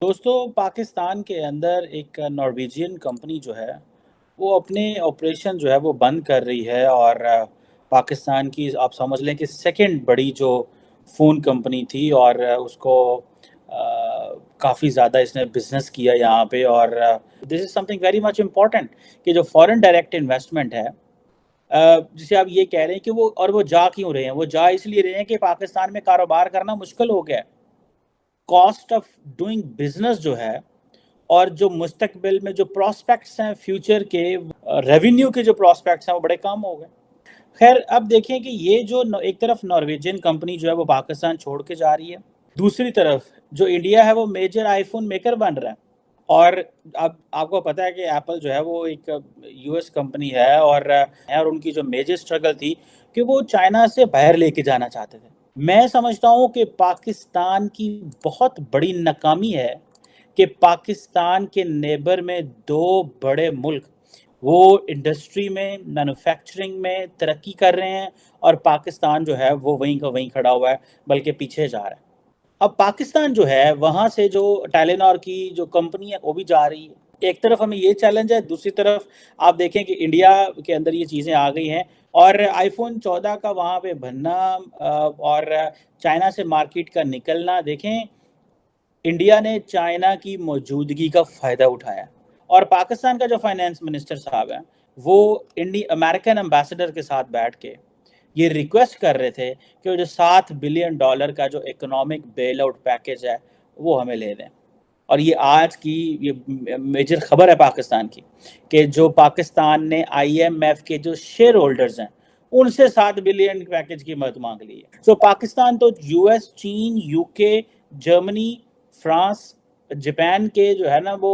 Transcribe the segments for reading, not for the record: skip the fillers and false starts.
दोस्तों, पाकिस्तान के अंदर एक नॉर्वेजियन कंपनी जो है वो अपने ऑपरेशन जो है वो बंद कर रही है। और पाकिस्तान की आप समझ लें कि सेकंड बड़ी जो फ़ोन कंपनी थी। और उसको काफ़ी ज़्यादा इसने बिजनेस किया यहाँ पे। और this is something very much important कि जो फॉरेन डायरेक्ट इन्वेस्टमेंट है, जिसे आप ये कह रहे हैं कि वो जा क्यों रहे हैं, वो जा इसलिए रहे हैं कि पाकिस्तान में कारोबार करना मुश्किल हो गया है। कॉस्ट ऑफ डूइंग बिजनेस जो है और जो मुस्तकबिल में जो प्रॉस्पेक्ट्स हैं फ्यूचर के, रेवेन्यू के जो प्रॉस्पेक्ट्स हैं वो बड़े कम हो गए। खैर, अब देखें कि ये जो एक तरफ नॉर्वेजियन कंपनी जो है वो पाकिस्तान छोड़ के जा रही है, दूसरी तरफ जो इंडिया है वो मेजर आईफोन मेकर बन रहा है। और अब आपको पता है कि एप्पल जो है वो एक यूएस कंपनी है। और उनकी जो मेजर स्ट्रगल थी कि वो चाइना से बाहर लेके जाना चाहते थे। मैं समझता हूँ कि पाकिस्तान की बहुत बड़ी नाकामी है कि पाकिस्तान के नेबर में दो बड़े मुल्क वो इंडस्ट्री में, मैन्युफैक्चरिंग में तरक्की कर रहे हैं, और पाकिस्तान जो है वो वहीं का वहीं खड़ा हुआ है, बल्कि पीछे जा रहा है। अब पाकिस्तान जो है वहाँ से जो टेलीनॉर की जो कंपनी है वो भी जा रही है। एक तरफ हमें ये चैलेंज है, दूसरी तरफ आप देखें कि इंडिया के अंदर ये चीज़ें आ गई हैं। और आईफोन 14 का वहाँ पे बनना और चाइना से मार्केट का निकलना, देखें इंडिया ने चाइना की मौजूदगी का फ़ायदा उठाया। और पाकिस्तान का जो फाइनेंस मिनिस्टर साहब हैं वो अमेरिकन एम्बेसडर के साथ बैठ के ये रिक्वेस्ट कर रहे थे कि वो जो $7 बिलियन का जो इकोनॉमिक बेल आउट पैकेज है वो हमें ले दें। और ये आज की ये मेजर खबर है पाकिस्तान की कि जो पाकिस्तान ने आईएमएफ के जो शेयर होल्डर्स हैं उनसे 7 बिलियन पैकेज की मदद मांग ली है। सो पाकिस्तान तो यूएस, चीन, यूके, जर्मनी, फ्रांस, जापान के जो है ना वो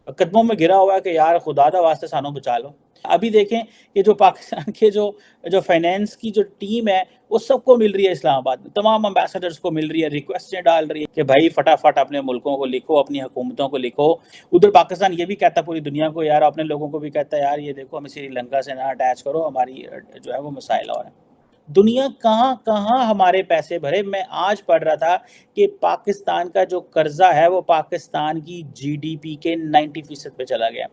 कदमों में गिरा हुआ है कि यार खुदा दा वास्ते सानू बचा लो। अभी देखें कि जो पाकिस्तान के जो जो फाइनेंस की जो टीम है वो सबको मिल रही है इस्लामाबाद में, तमाम अम्बेसडर्स को मिल रही है, रिक्वेस्टें डाल रही है कि भाई फटाफट अपने मुल्कों को लिखो, अपनी हुकूमतों को लिखो। उधर पाकिस्तान ये भी कहता है पूरी दुनिया को, यार अपने लोगों को भी कहता है यार ये देखो हमें श्रीलंका से ना अटैच करो, हमारी जो है वो मसाइल और हैं। दुनिया कहाँ कहाँ हमारे पैसे भरे। मैं आज पढ़ रहा था कि पाकिस्तान का जो कर्जा है वो पाकिस्तान की जीडीपी के 90% पे चला गया।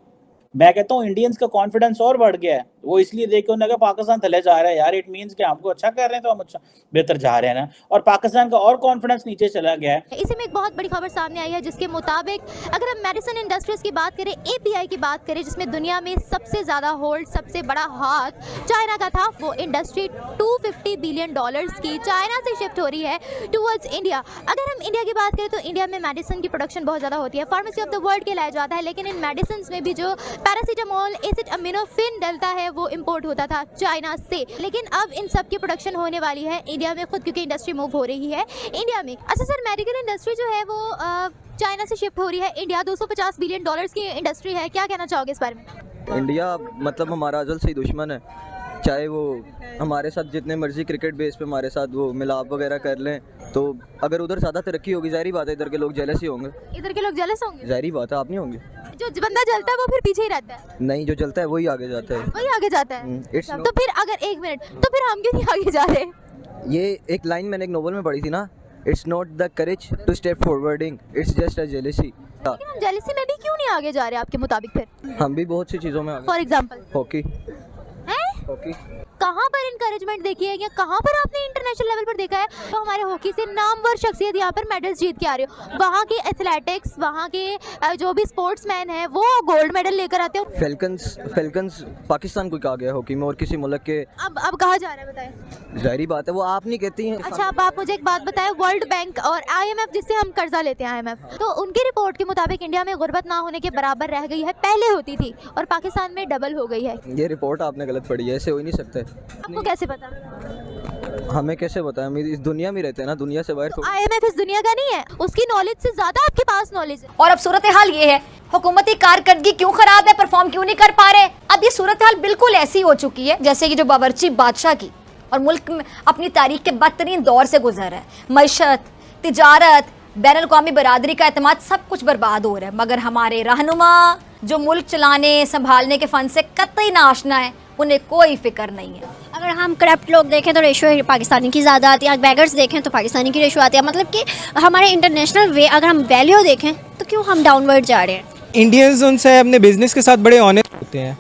मैं कहता हूँ इंडियंस का कॉन्फिडेंस और बढ़ गया है। वो इसलिए देख के उन्होंने कहा पाकिस्तान थले जा रहा है, यार इट मीन्स कि हमको अच्छा कर रहे हैं तो हम अच्छा बेहतर जा रहे हैं ना। और पाकिस्तान का और कॉन्फिडेंस नीचे चला गया है। इसी में एक बहुत बड़ी खबर सामने आई है जिसके मुताबिक अगर हम मेडिसिन इंडस्ट्रीज की बात करें, एपीआई की बात करें, जिसमें दुनिया में सबसे ज़्यादा होल्ड, सबसे बड़ा हाथ चाइना का था, वो इंडस्ट्री $250 बिलियन की चाइना से शिफ्ट हो रही है टूवर्ड्स इंडिया। अगर हम इंडिया की बात करें तो इंडिया में मेडिसिन की प्रोडक्शन बहुत ज़्यादा होती है, फार्मेसी ऑफ द वर्ल्ड कहलाया जाता है। लेकिन इन मेडिसिन में भी जो पैरासीटामोल, एसिटामिनोफेन डलता है वो इम्पोर्ट होता था चाइना से। लेकिन अब इन सब की प्रोडक्शन होने वाली है इंडिया में खुद, क्योंकि इंडस्ट्री मूव हो रही है इंडिया में। अच्छा सर, मेडिकल इंडस्ट्री जो है वो चाइना से शिफ्ट हो रही है इंडिया, $250 बिलियन की इंडस्ट्री है, क्या कहना चाहोगे इस बारे में? इंडिया मतलब हमारा अजल से ही दुश्मन है, चाहे वो हमारे साथ जितने मर्जी क्रिकेट बेस पे हमारे साथ वो मिलाप वगैरह कर लें, तो अगर उधर ज़्यादा तरक्की होगी जाहिर बात है इधर के लोग जेलस ही होंगे। इधर के लोग जेलस होंगे? जाहिर बात है, आप नहीं होंगे। जो बंदा जलता है वो फिर पीछे ही रहता है? नहीं, जो जलता है वही आगे जाता है। वही आगे जाता है। अच्छा, तो फिर अगर एक मिनट, तो फिर हम क्यों नहीं आगे जा रहे? ये एक लाइन मैंने एक नोवेल में पढ़ी थी ना, it's not the courage to step forwarding, it's just a jealousy. लेकिन हम जेलसी में भी क्यों नहीं आगे जा रहे आपके मुताबिक? फिर हम भी बहुत सी चीज़ों में आगे। For example hockey. हैं? हॉकी कहाँ पर इनकरेजमेंट देखी है या कहाँ पर आपने इंटरनेशनल लेवल पर देखा है तो हमारे हॉकी से नामवर शख्सियत यहाँ पर मेडल्स जीत के आ रहे हो? वहाँ के एथलेटिक्स, वहाँ के जो भी स्पोर्ट्समैन हैं वो गोल्ड मेडल लेकर आते हो। फेल्कन्स पाकिस्तान को कहा गया हॉकी में, और किसी मुल्क के अब कहाँ जा रहा है बताएं? जाहिर बात है वो आप नहीं कहती हैं। अच्छा, अब आप मुझे एक बात बताएं, वर्ल्ड बैंक और आईएमएफ जिससे हम कर्जा लेते हैं आईएमएफ, तो उनकी रिपोर्ट के मुताबिक इंडिया में गुर्बत ना होने के बराबर रह गई है, पहले होती थी और पाकिस्तान में डबल हो गई है। ये रिपोर्ट आपने गलत पढ़ी है, ऐसे हो ही नहीं सकते। आपको कैसे पता? हमें कैसे पता, हम इस दुनिया में रहते हैं ना, दुनिया से बाहर। तो आईएमएफ इस दुनिया का नहीं है, उसकी नॉलेज से ज्यादा आपके पास नॉलेज है। और अब सूरत हाल ये है, हुकूमती कारकर्दगी क्यों खराब है, परफॉर्म क्यों नहीं कर पा रहे। अब ये सूरत हाल बिल्कुल ऐसी हो चुकी है जैसे कि जो बावर्ची बादशाह की, और मुल्क में अपनी तारीख के बदतरीन दौर से गुजर है। मईशत, तिजारत, बैनुल-अक़वामी बरादरी का एतमाद सब कुछ बर्बाद हो रहा है, मगर हमारे रहनुमा जो मुल्क चलाने संभालने के फन से कतई ना आशना है, उन्हें कोई फिक्र नहीं है। अगर हम करप्ट लोग देखें तो रेशो पाकिस्तानी की ज़्यादा आती है, बेगर्स देखें तो पाकिस्तानी की रेशो आती है। मतलब कि हमारे इंटरनेशनल वे अगर हम वैल्यू देखें तो क्यों हम डाउनवर्ड जा रहे हैं। इंडियंस उनसे अपने बिजनेस के साथ बड़े ऑनेस्ट होते हैं,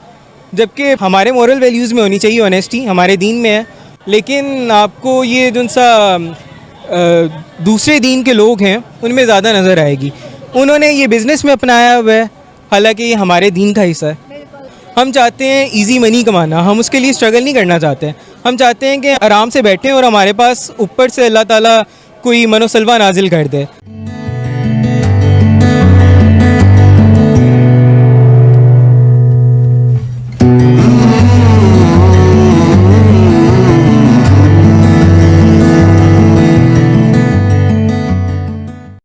जबकि हमारे मॉरल वैल्यूज़ में होनी चाहिए ऑनेस्टी, हमारे दीन में है। लेकिन आपको ये जो सा दूसरे दीन के लोग हैं उनमें ज़्यादा नज़र आएगी। उन्होंने ये बिज़नेस में अपनाया हुआ है, हालांकि ये हमारे दीन का हिस्सा है। हम चाहते हैं इजी मनी कमाना, हम उसके लिए स्ट्रगल नहीं करना चाहते हैं। हम चाहते हैं कि आराम से बैठें और हमारे पास ऊपर से अल्लाह ताला कोई मनोसलवा नाजिल कर दे।